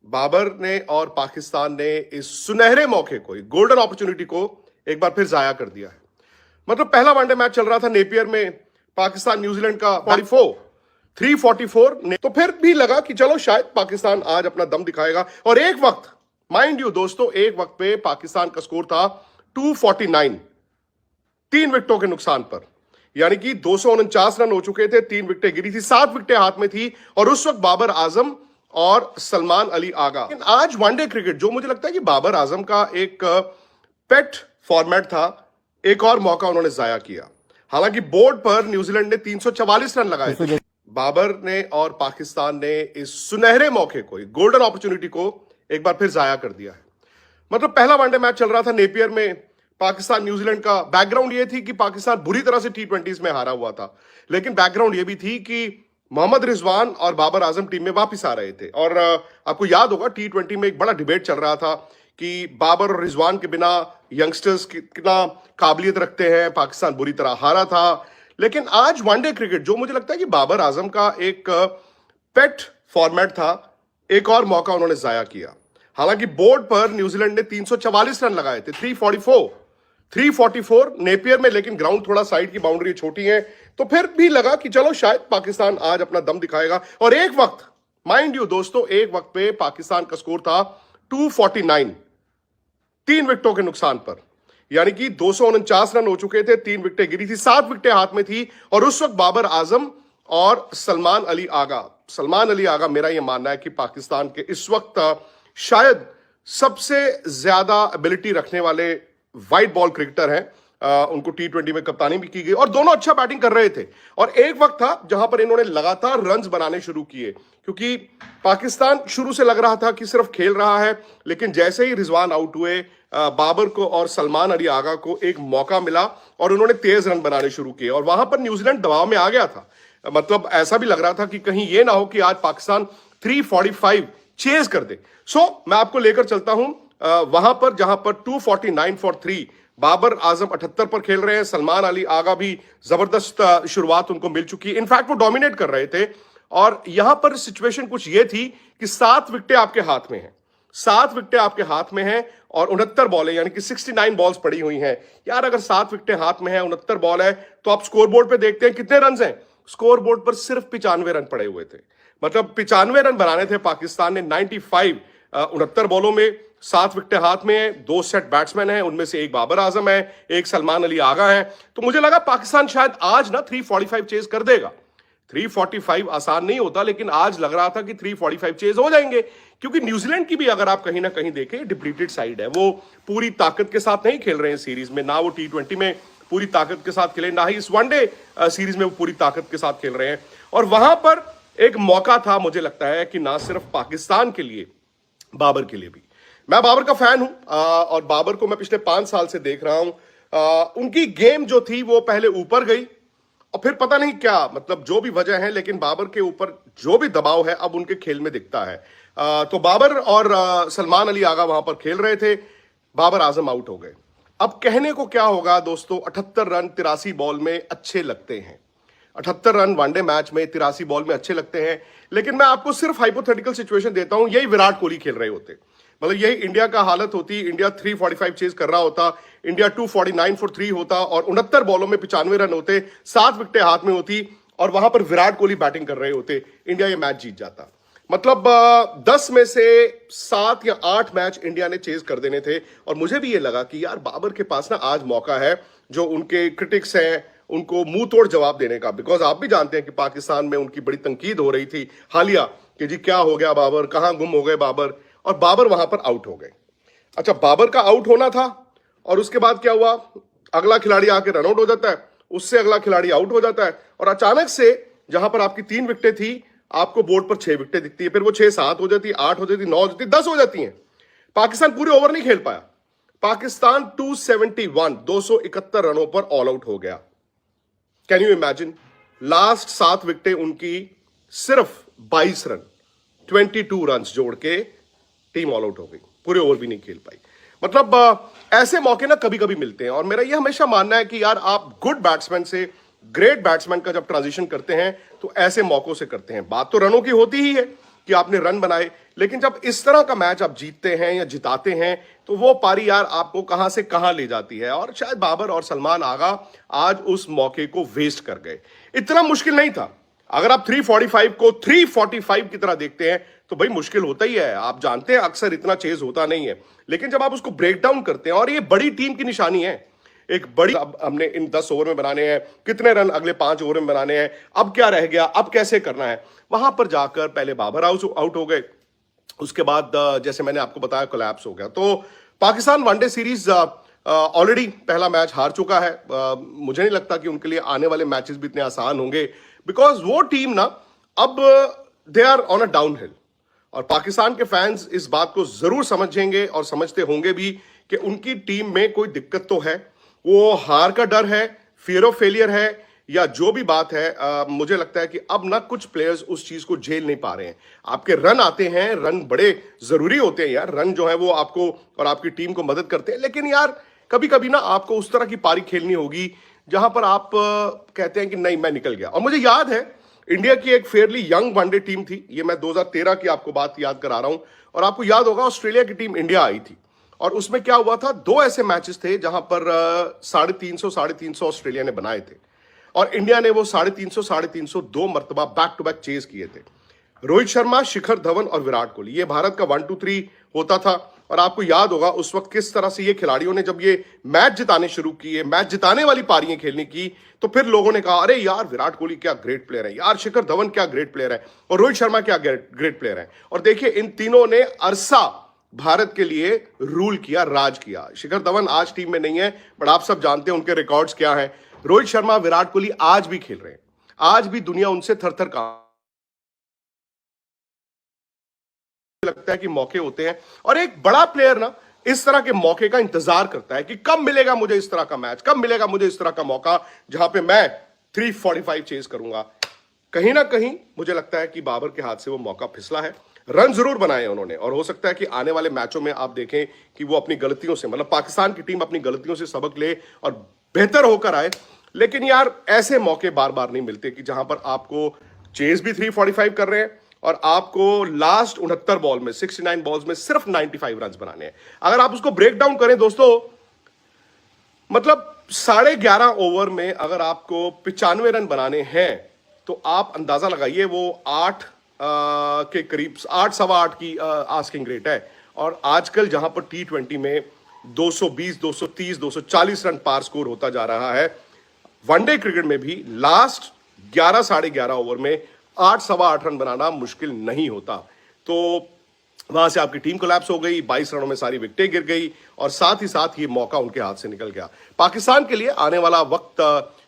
बाबर ने और पाकिस्तान ने इस सुनहरे मौके को, गोल्डन अपॉर्चुनिटी को एक बार फिर जाया कर दिया है। मतलब पहला वनडे मैच चल रहा था नेपियर में, पाकिस्तान न्यूजीलैंड का 344 ने, तो फिर भी लगा कि चलो शायद पाकिस्तान आज अपना दम दिखाएगा। और एक वक्त, माइंड यू दोस्तों, एक वक्त पे पाकिस्तान का स्कोर था 249, 3 विकेटों के नुकसान पर, यानी कि 249 रन हो चुके थे, 3 विकेटें गिरी थी, 7 विकेटें हाथ में थी, और उस वक्त बाबर आजम और सलमान अली आगा। लेकिन आज वनडे क्रिकेट, जो मुझे लगता है कि बाबर आजम का एक पेट फॉर्मेट था, एक और मौका उन्होंने जाया किया। हालांकि बोर्ड पर न्यूजीलैंड ने 344 रन लगाए थे। बाबर ने और पाकिस्तान ने इस सुनहरे मौके को, गोल्डन अपॉर्चुनिटी को एक बार फिर जाया कर दिया है। मतलब पहला वनडे मैच चल रहा था नेपियर में, पाकिस्तान न्यूजीलैंड का। बैकग्राउंड ये थी कि पाकिस्तान बुरी तरह से T20s में हारा हुआ था, लेकिन बैकग्राउंड ये भी थी कि मोहम्मद रिजवान और बाबर आजम टीम में वापस आ रहे थे। और आपको याद होगा T20 में एक बड़ा डिबेट चल रहा था कि बाबर और रिजवान के बिना यंगस्टर्स कितना काबिलियत रखते हैं, पाकिस्तान बुरी तरह हारा था। लेकिन आज वनडे क्रिकेट, जो मुझे लगता है कि बाबर आजम का एक पेट फॉर्मेट था, एक और मौका उन्होंने जाया किया। हालांकि बोर्ड पर न्यूजीलैंड ने 344 रन लगाए थे, 344 नेपियर में, लेकिन ग्राउंड थोड़ा साइड की बाउंड्री छोटी है, तो फिर भी लगा कि चलो शायद पाकिस्तान आज अपना दम दिखाएगा। और एक वक्त, माइंड यू दोस्तों, एक वक्त पे पाकिस्तान का स्कोर था 249, 3 विकेटों के नुकसान पर, यानी कि 249 रन हो चुके थे, 3 विकेटें गिरी थी, 7 विकेटें हाथ में थी, और उस वक्त बाबर आजम और सलमान अली आगा, मेरा यह मानना है कि पाकिस्तान के इस वक्त शायद सबसे ज्यादा एबिलिटी रखने वाले वाइट बॉल क्रिकेटर हैं। उनको T20 में कप्तानी भी की गई, और दोनों अच्छा बैटिंग कर रहे थे। और एक वक्त था जहां पर इन्होंने लगातार रन्स बनाने शुरू किए, क्योंकि पाकिस्तान शुरू से लग रहा था कि सिर्फ खेल रहा है, लेकिन जैसे ही रिजवान आउट हुए, बाबर को और सलमान अली आगा को एक मौका मिला और उन्होंने तेज रन बनाने शुरू किए, और वहां पर न्यूजीलैंड दबाव में आ गया था। मतलब ऐसा भी लग रहा था कि कहीं यह ना हो कि आज पाकिस्तान 345 चेज कर दे। मैं आपको लेकर चलता हूं वहां पर जहां पर 249 फॉर 3, बाबर आजम 78 पर खेल रहे हैं, सलमान अली आगा भी जबरदस्त शुरुआत उनको मिल चुकी है, इनफैक्ट वो डोमिनेट कर रहे थे। और यहां पर सिचुएशन कुछ ये थी कि 7 विकेटें आपके हाथ में हैं, 7 विकेटें आपके हाथ में हैं, और 69 बॉल है, यानी कि 69 बॉल्स पड़ी हुई हैं। यार अगर 7 विकेटें हाथ में हैं, 69 बॉल है, तो आप स्कोरबोर्ड पे देखते हैं कितने रन हैं। स्कोरबोर्ड पर सिर्फ 95 रन पड़े हुए थे। मतलब 95 रन बनाने थे पाकिस्तान ने 95, 69 बॉलों में, 7 विकेटें हाथ में है, 2 सेट बैट्समैन हैं, उनमें से एक बाबर आजम है, एक सलमान अली आगा है। तो मुझे लगा पाकिस्तान शायद आज ना 345 चेज कर देगा। 345 आसान नहीं होता, लेकिन आज लग रहा था कि 345 चेज हो जाएंगे, क्योंकि न्यूजीलैंड की भी अगर आप कहीं ना कहीं देखें, डिप्लीटेड साइड है, वो पूरी ताकत के साथ नहीं खेल रहे हैं सीरीज में। ना वो T20 में पूरी ताकत के साथ खेले, ना ही इस वनडे सीरीज में वो पूरी ताकत के साथ खेल रहे हैं। और वहां पर एक मौका था, मुझे लगता है कि ना सिर्फ पाकिस्तान के लिए, बाबर के लिए भी। मैं बाबर का फैन हूं, और बाबर को मैं पिछले 5 साल से देख रहा हूं। उनकी गेम जो थी वो पहले ऊपर गई, और फिर पता नहीं क्या, मतलब जो भी वजह है, लेकिन बाबर के ऊपर जो भी दबाव है अब उनके खेल में दिखता है। तो बाबर और सलमान अली आगा वहां पर खेल रहे थे, बाबर आजम आउट हो गए। अब कहने को क्या होगा दोस्तों, 78 रन 83 बॉल में अच्छे लगते हैं, 78 रन वनडे मैच में 83 बॉल में अच्छे लगते हैं। लेकिन मैं आपको सिर्फ हाइपोथेटिकल सिचुएशन देता हूं, यही विराट कोहली खेल रहे होते, मतलब यही इंडिया का हालत होती, इंडिया 345 चेज कर रहा होता, इंडिया 249 फॉर 3 होता, और 69 बॉलों में 95 रन होते, 7 विकेटें हाथ में होती, और वहां पर विराट कोहली बैटिंग कर रहे होते, इंडिया ये मैच जीत जाता। मतलब 10 में से 7 या 8 मैच इंडिया ने चेज कर देने थे। और मुझे भी ये लगा कि यार बाबर के पास ना आज मौका है, जो उनके क्रिटिक्स हैं उनको मुंह तोड़ जवाब देने का। बिकॉज आप भी जानते हैं कि पाकिस्तान में उनकी बड़ी तंकीद हो रही थी हालिया, कि जी क्या हो गया बाबर, कहां गुम हो गए बाबर, और बाबर वहां पर आउट हो गए। अच्छा, बाबर का आउट होना था, और उसके बाद क्या हुआ, अगला खिलाड़ी आके रन आउट हो जाता है, उससे अगला खिलाड़ी आउट हो जाता है, और अचानक से जहां पर आपकी 3 विकेटें थी, आपको बोर्ड पर 6 विकेटें दिखती है, फिर वो 6 7 हो जाती, 8 हो जाती, 9 हो जाती, 10 हो जाती हैं। पाकिस्तान पूरे ओवर नहीं खेल पाया। पाकिस्तान 271 रनों पर ऑल आउट हो गया। कैन यू इमेजिन, लास्ट 7 विकेटें उनकी सिर्फ 22 रन, 22 रन जोड़ के टीम ऑल आउट हो गई, पूरे ओवर भी नहीं खेल पाई। मतलब ऐसे मौके ना कभी कभी मिलते हैं, और मेरा यह हमेशा मानना है कि यार आप गुड बैट्समैन से ग्रेट बैट्समैन का जब ट्रांजिशन करते हैं तो ऐसे मौकों से करते हैं। बात तो रनों की होती ही है कि आपने रन बनाए, लेकिन जब इस तरह का मैच आप जीतते हैं या जिताते हैं तो वो पारी यार आपको कहां से कहां ले जाती है। और शायद बाबर और सलमान आगा आज उस मौके को वेस्ट कर गए। इतना मुश्किल नहीं था। अगर आप 345 को 345 की तरह देखते हैं तो भाई मुश्किल होता ही है, आप जानते हैं अक्सर इतना चेज होता नहीं है, लेकिन जब आप उसको ब्रेक डाउन करते हैं, और ये बड़ी टीम की निशानी है, एक बड़ी, अब हमने इन 10 ओवर में बनाने हैं, कितने रन अगले 5 ओवर में बनाने हैं, अब क्या रह गया, अब कैसे करना है, वहां पर जाकर पहले बाबर आउट हो गए, उसके बाद जैसे मैंने आपको बताया कोलैप्स हो गया। तो पाकिस्तान वनडे सीरीज ऑलरेडी पहला मैच हार चुका है। मुझे नहीं लगता कि उनके लिए आने वाले मैचेस भी इतने आसान होंगे, बिकॉज वो टीम ना अब they are on a downhill. और पाकिस्तान के फैंस इस बात को जरूर समझेंगे और समझते होंगे भी कि उनकी टीम में कोई दिक्कत तो है, वो हार का डर है, फियर ऑफ फेलियर है, या जो भी बात है। मुझे लगता है कि अब ना कुछ प्लेयर्स उस चीज को झेल नहीं पा रहे हैं। आपके रन आते हैं, रन बड़े जरूरी होते हैं यार, रन जो है वो आपको और आपकी टीम को मदद करते हैं, लेकिन यार कभी कभी ना आपको उस तरह की पारी खेलनी होगी जहां पर आप कहते हैं कि नहीं मैं निकल गया। और मुझे याद है इंडिया की एक फेयरली यंग वनडे टीम थी, ये मैं 2013 की आपको बात याद करा रहा हूं, और आपको याद होगा ऑस्ट्रेलिया की टीम इंडिया आई थी, और उसमें क्या हुआ था, 2 ऐसे मैचेस थे जहां पर 350 ऑस्ट्रेलिया ने बनाए थे, और इंडिया ने वो 350 2 मरतबा बैक टू बैक चेज किए थे। रोहित शर्मा, शिखर धवन और विराट कोहली, ये भारत का 1-2-3 होता था। और आपको याद होगा उस वक्त किस तरह से ये खिलाड़ियों ने जब ये मैच जिताने शुरू किए, मैच जिताने वाली पारियां खेलने की, तो फिर लोगों ने कहा अरे यार विराट कोहली क्या ग्रेट प्लेयर है, यार शिखर धवन क्या ग्रेट प्लेयर है, और रोहित शर्मा क्या ग्रेट प्लेयर है। और देखिए इन तीनों ने अरसा भारत के लिए रूल किया, राज किया। शिखर धवन आज टीम में नहीं है, बट आप सब जानते हैं उनके रिकॉर्ड्स क्या हैं। रोहित शर्मा, विराट कोहली आज भी खेल रहे हैं, आज भी दुनिया उनसे थर थर का लगता है कि मौके होते हैं, और एक बड़ा प्लेयर ना इस तरह के मौके का इंतजार करता है कि कब मिलेगा मुझे इस तरह का मैच, कब मिलेगा मुझे इस तरह का मौका जहां पे मैं 345 चेज करूंगा। कहीं ना कहीं मुझे लगता है कि बाबर के हाथ से वो मौका फिसला है। रन जरूर बनाए उन्होंने, और हो सकता है कि आने वाले मैचों में आप देखें कि वो अपनी गलतियों से, मतलब पाकिस्तान की टीम अपनी गलतियों से सबक ले और बेहतर होकर आए। लेकिन यार ऐसे मौके बार बार नहीं मिलते कि जहां पर आपको चेज भी 345 कर रहे हैं और आपको लास्ट 69 बॉल में, 69 बॉल्स में सिर्फ 95 रन बनाने हैं। अगर आप उसको ब्रेक डाउन करें दोस्तों, मतलब 11.5 ओवर में अगर आपको 95 रन बनाने हैं तो आप अंदाजा लगाइए वो 8 के करीब, 8 सवा 8 की आस्किंग रेट है। और आजकल जहां पर T20 में 220, 230, 240 रन पार स्कोर होता जा रहा है, वनडे क्रिकेट में भी लास्ट 11 साढ़े 11 ओवर में 8 सवा 8 रन बनाना मुश्किल नहीं होता। तो वहां से आपकी टीम कोलैप्स हो गई, 22 रनों में सारी विकेटें गिर गई, और साथ ही साथ ये मौका उनके हाथ से निकल गया। पाकिस्तान के लिए आने वाला वक्त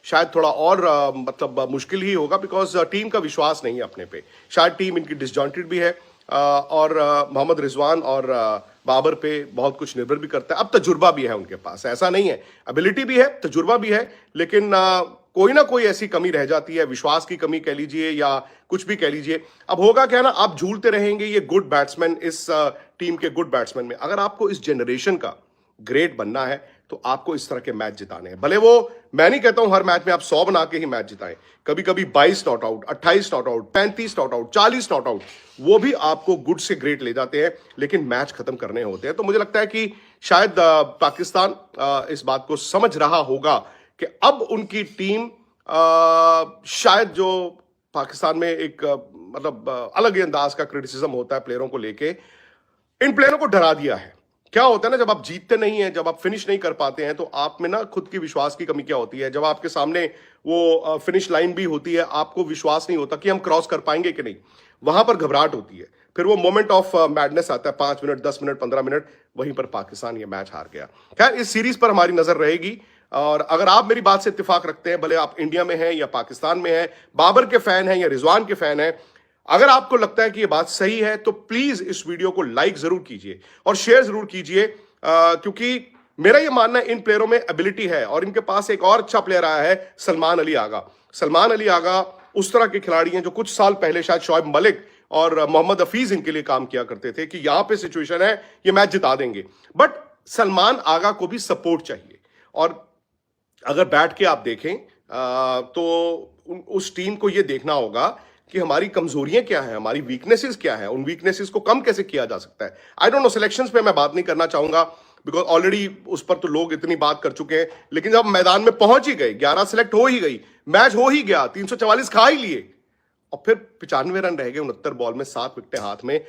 शायद थोड़ा और मतलब मुश्किल ही होगा, बिकॉज टीम का विश्वास नहीं है अपने पे। शायद टीम इनकी डिसजॉइंटेड भी है, और मोहम्मद रिजवान और बाबर पे बहुत कुछ निर्भर भी करता है। अब तजुर्बा भी है उनके पास, ऐसा नहीं है, एबिलिटी भी है, तजुर्बा भी है, लेकिन कोई ना कोई ऐसी कमी रह जाती है, विश्वास की कमी कह लीजिए या कुछ भी कह लीजिए। अब होगा क्या ना, आप झूलते रहेंगे ये गुड बैट्समैन, इस टीम के गुड बैट्समैन में। अगर आपको इस जनरेशन का ग्रेट बनना है तो आपको इस तरह के मैच जिताने हैं। भले वो, मैं नहीं कहता हूं हर मैच में आप 100 बना के ही मैच जिताएं, कभी कभी 22 not out, 28 not out, 35 not out, 40 not out, वो भी आपको गुड से ग्रेट ले जाते हैं, लेकिन मैच खत्म करने होते हैं। तो मुझे लगता है कि शायद पाकिस्तान इस बात को समझ रहा होगा कि अब उनकी टीम शायद, जो पाकिस्तान में एक मतलब अलग ही अंदाज का क्रिटिसिज्म होता है प्लेयरों को लेके, इन प्लेयरों को डरा दिया है। क्या होता है ना, जब आप जीतते नहीं हैं, जब आप फिनिश नहीं कर पाते हैं, तो आप में ना खुद की विश्वास की कमी क्या होती है। जब आपके सामने वो फिनिश लाइन भी होती है, आपको विश्वास नहीं होता कि हम क्रॉस कर पाएंगे कि नहीं, वहां पर घबराहट होती है। फिर वो मोमेंट ऑफ मैडनेस आता है, 5 मिनट, 10 मिनट, 15 मिनट, वहीं पर पाकिस्तान ये मैच हार गया। खैर, इस सीरीज पर हमारी नजर रहेगी, और अगर आप मेरी बात से इत्तेफाक रखते हैं, भले आप इंडिया में हैं या पाकिस्तान में हैं, बाबर के फैन हैं या रिजवान के फैन हैं, अगर आपको लगता है कि यह बात सही है तो प्लीज इस वीडियो को लाइक जरूर कीजिए और शेयर जरूर कीजिए, क्योंकि मेरा यह मानना है इन प्लेयरों में एबिलिटी है। और इनके पास एक और अच्छा प्लेयर आया है, सलमान अली आगा। सलमान अली आगा उस तरह के खिलाड़ी हैं जो कुछ साल पहले शायद शोएब मलिक और मोहम्मद हफीज इनके लिए काम किया करते थे कि यहां पे सिचुएशन है, ये मैच जिता देंगे। बट सलमान आगा को भी सपोर्ट चाहिए, और अगर बैठ के आप देखें तो उस टीम को यह देखना होगा कि हमारी कमजोरियां क्या है, हमारी वीकनेसेस क्या है, उन वीकनेसेस को कम कैसे किया जा सकता है। आई डोंट नो, सिलेक्शंस पे मैं बात नहीं करना चाहूंगा बिकॉज ऑलरेडी उस पर तो लोग इतनी बात कर चुके हैं। लेकिन जब मैदान में पहुंच ही गए, 11 सिलेक्ट हो ही गई, मैच हो ही गया, 344 खा ही लिए और फिर 95 रन रह गए 69 बॉल में, 7 विकेटें हाथ में।